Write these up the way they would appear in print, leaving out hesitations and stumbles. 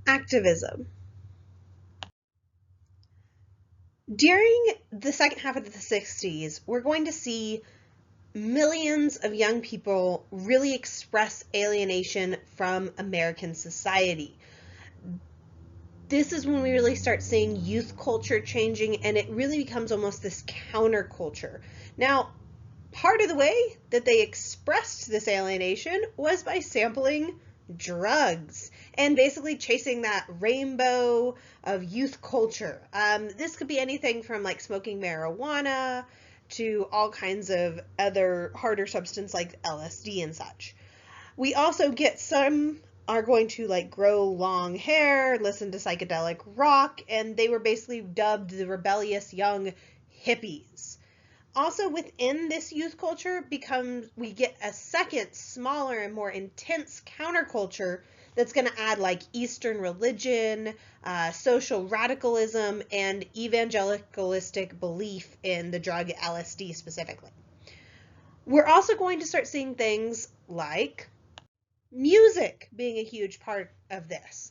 Activism. During the second half of the 60s, we're going to see millions of young people really express alienation from American society. This is when we really start seeing youth culture changing, and it really becomes almost this counterculture. Now, part of the way that they expressed this alienation was by sampling drugs and basically chasing that rainbow of youth culture. This could be anything from like smoking marijuana to all kinds of other harder substance like LSD and such. We also get some are going to like grow long hair, listen to psychedelic rock, and they were basically dubbed the rebellious young hippies. Also within this youth culture we get a second smaller and more intense counterculture that's going to add like Eastern religion, social radicalism, and evangelicalistic belief in the drug LSD specifically. We're also going to start seeing things like music being a huge part of this.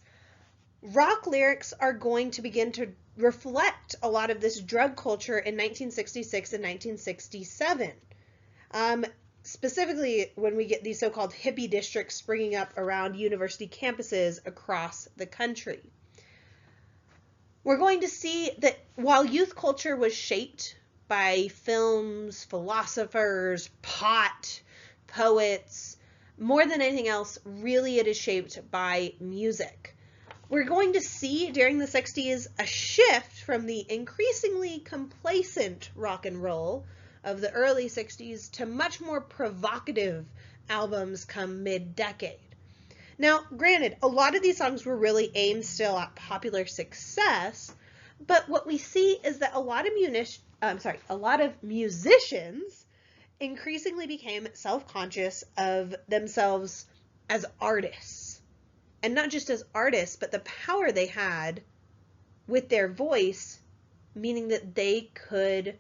Rock lyrics are going to begin to reflect a lot of this drug culture in 1966 and 1967. Specifically, when we get these so-called hippie districts springing up around university campuses across the country. We're going to see that while youth culture was shaped by films, philosophers, pot, poets, more than anything else, really it is shaped by music. We're going to see during the 60s a shift from the increasingly complacent rock and roll of the early 60s to much more provocative albums come mid-decade. Now, granted, a lot of these songs were really aimed still at popular success, but what we see is that a lot of musicians increasingly became self-conscious of themselves as artists. And not just as artists, but the power they had with their voice, meaning that they could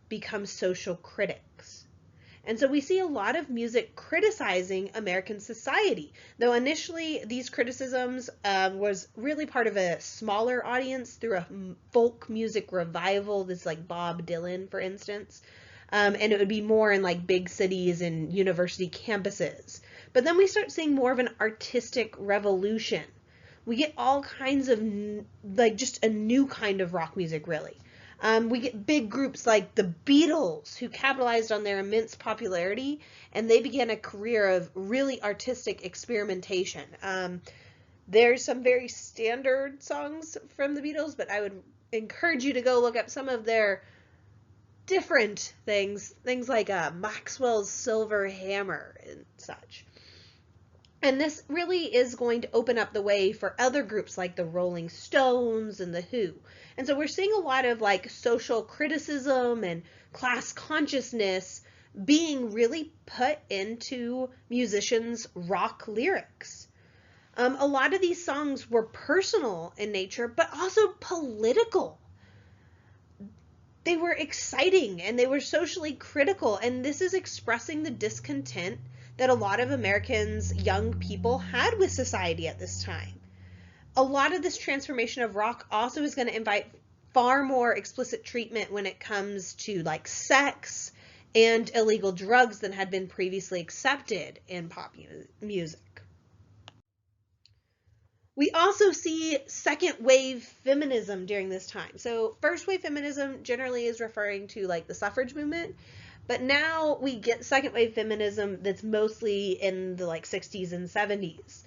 become social critics. And so we see a lot of music criticizing American society, though initially these criticisms was really part of a smaller audience through a folk music revival, this like Bob Dylan, for instance. And it would be more in like big cities and university campuses. But then we start seeing more of an artistic revolution. We get all kinds of like just a new kind of rock music, really. We get big groups like the Beatles, who capitalized on their immense popularity, and they began a career of really artistic experimentation. There's some very standard songs from the Beatles, but I would encourage you to go look up some of their different things like Maxwell's Silver Hammer and such. And this really is going to open up the way for other groups like the Rolling Stones and the Who. And so we're seeing a lot of like social criticism and class consciousness being really put into musicians' rock lyrics. A lot of these songs were personal in nature, but also political. They were exciting and they were socially critical, and this is expressing the discontent that a lot of Americans, young people, had with society at this time. A lot of this transformation of rock also is going to invite far more explicit treatment when it comes to like sex and illegal drugs than had been previously accepted in pop music. We also see second wave feminism during this time. So first wave feminism generally is referring to like the suffrage movement, but now we get second wave feminism that's mostly in the like 60s and 70s.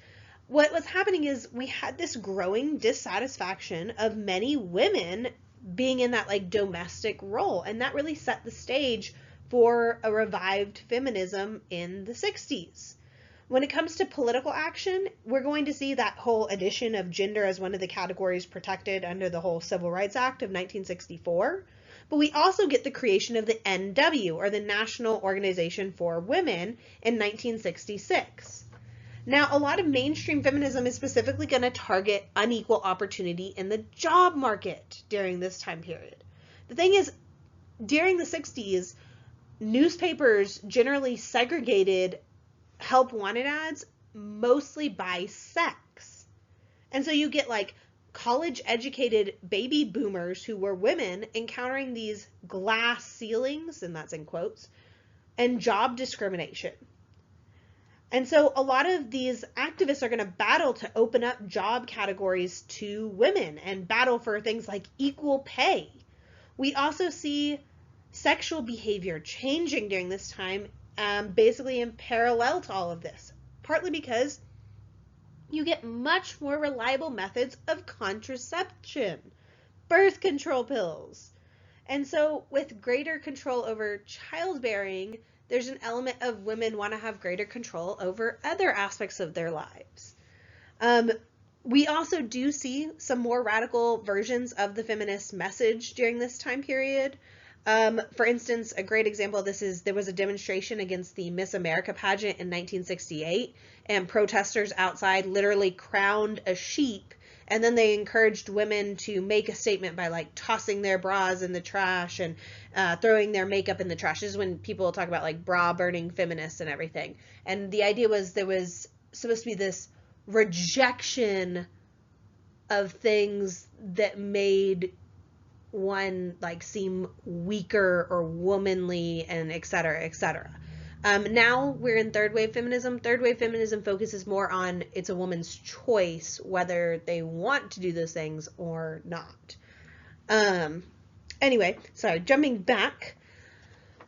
What was happening is we had this growing dissatisfaction of many women being in that like domestic role, and that really set the stage for a revived feminism in the 60s. When it comes to political action, we're going to see that whole addition of gender as one of the categories protected under the whole Civil Rights Act of 1964. But we also get the creation of the NW, or the National Organization for Women, in 1966. Now, a lot of mainstream feminism is specifically going to target unequal opportunity in the job market during this time period. The thing is, during the 60s, newspapers generally segregated help wanted ads mostly by sex. And so you get like college-educated baby boomers who were women encountering these glass ceilings, and that's in quotes, and job discrimination. And so a lot of these activists are going to battle to open up job categories to women and battle for things like equal pay. We also see sexual behavior changing during this time, basically in parallel to all of this, partly because you get much more reliable methods of contraception, birth control pills. And so with greater control over childbearing, there's an element of women want to have greater control over other aspects of their lives. We also do see some more radical versions of the feminist message during this time period. For instance, a great example of this is there was a demonstration against the Miss America pageant in 1968, and protesters outside literally crowned a sheep, and then they encouraged women to make a statement by like tossing their bras in the trash and throwing their makeup in the trash. This is when people talk about like bra burning feminists and everything. And the idea was there was supposed to be this rejection of things that made one like seem weaker or womanly, and et cetera, et cetera. Now we're in third wave feminism. Third wave feminism focuses more on it's a woman's choice whether they want to do those things or not. Anyway, sorry, jumping back,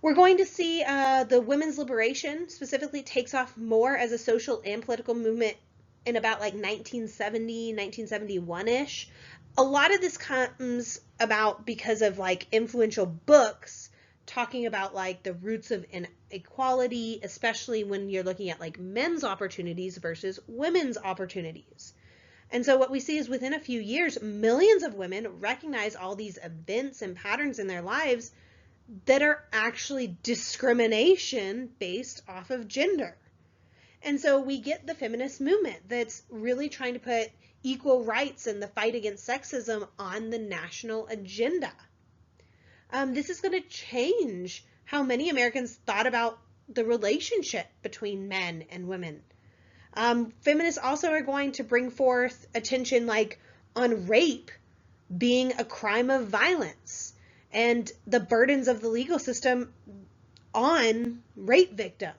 we're going to see the women's liberation specifically takes off more as a social and political movement in about like 1970, 1971-ish. A lot of this comes about because of like influential books talking about like the roots of inequality, especially when you're looking at like men's opportunities versus women's opportunities. And so what we see is within a few years, millions of women recognize all these events and patterns in their lives that are actually discrimination based off of gender. And so we get the feminist movement that's really trying to put equal rights and the fight against sexism on the national agenda. This is going to change how many Americans thought about the relationship between men and women. Feminists also are going to bring forth attention like on rape being a crime of violence and the burdens of the legal system on rape victims.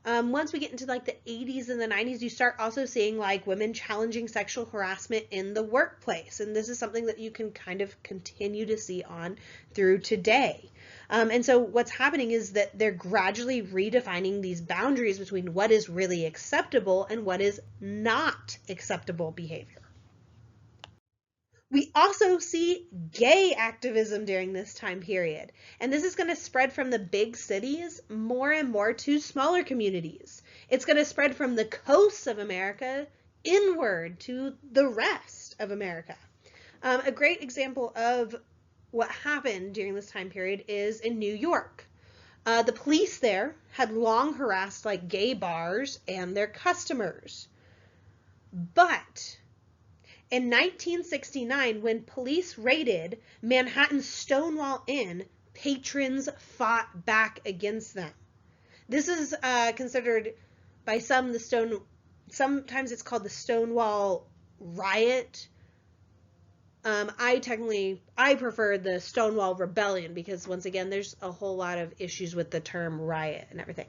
Once we get into like the 80s and the 90s, you start also seeing like women challenging sexual harassment in the workplace. And this is something that you can kind of continue to see on through today. And so what's happening is that they're gradually redefining these boundaries between what is really acceptable and what is not acceptable behavior. We also see gay activism during this time period, and this is going to spread from the big cities more and more to smaller communities. It's going to spread from the coasts of America inward to the rest of America. A great example of what happened during this time period is in New York. The police there had long harassed like gay bars and their customers. But in 1969, when police raided Manhattan's Stonewall Inn, patrons fought back against them. This is considered by some sometimes it's called the Stonewall Riot. I prefer the Stonewall Rebellion because once again, there's a whole lot of issues with the term riot and everything.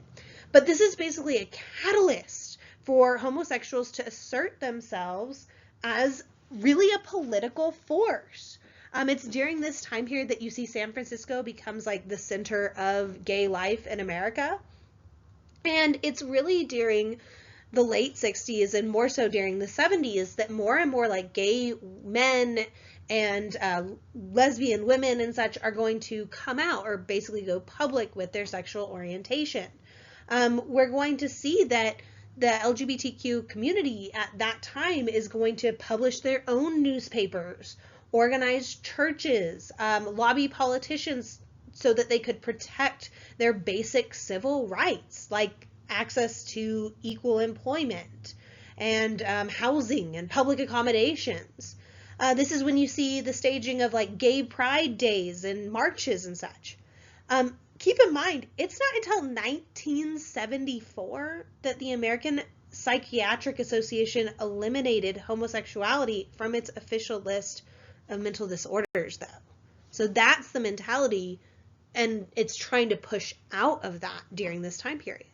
But this is basically a catalyst for homosexuals to assert themselves as really a political force. It's during this time period that you see San Francisco becomes like the center of gay life in America. And it's really during the late 60s and more so during the 70s that more and more like gay men and lesbian women and such are going to come out or basically go public with their sexual orientation. We're going to see that the LGBTQ community at that time is going to publish their own newspapers, organize churches, lobby politicians so that they could protect their basic civil rights, like access to equal employment and housing and public accommodations. This is when you see the staging of like gay pride days and marches and such. Keep in mind, it's not until 1974 that the American Psychiatric Association eliminated homosexuality from its official list of mental disorders, though. So that's the mentality, and it's trying to push out of that during this time period.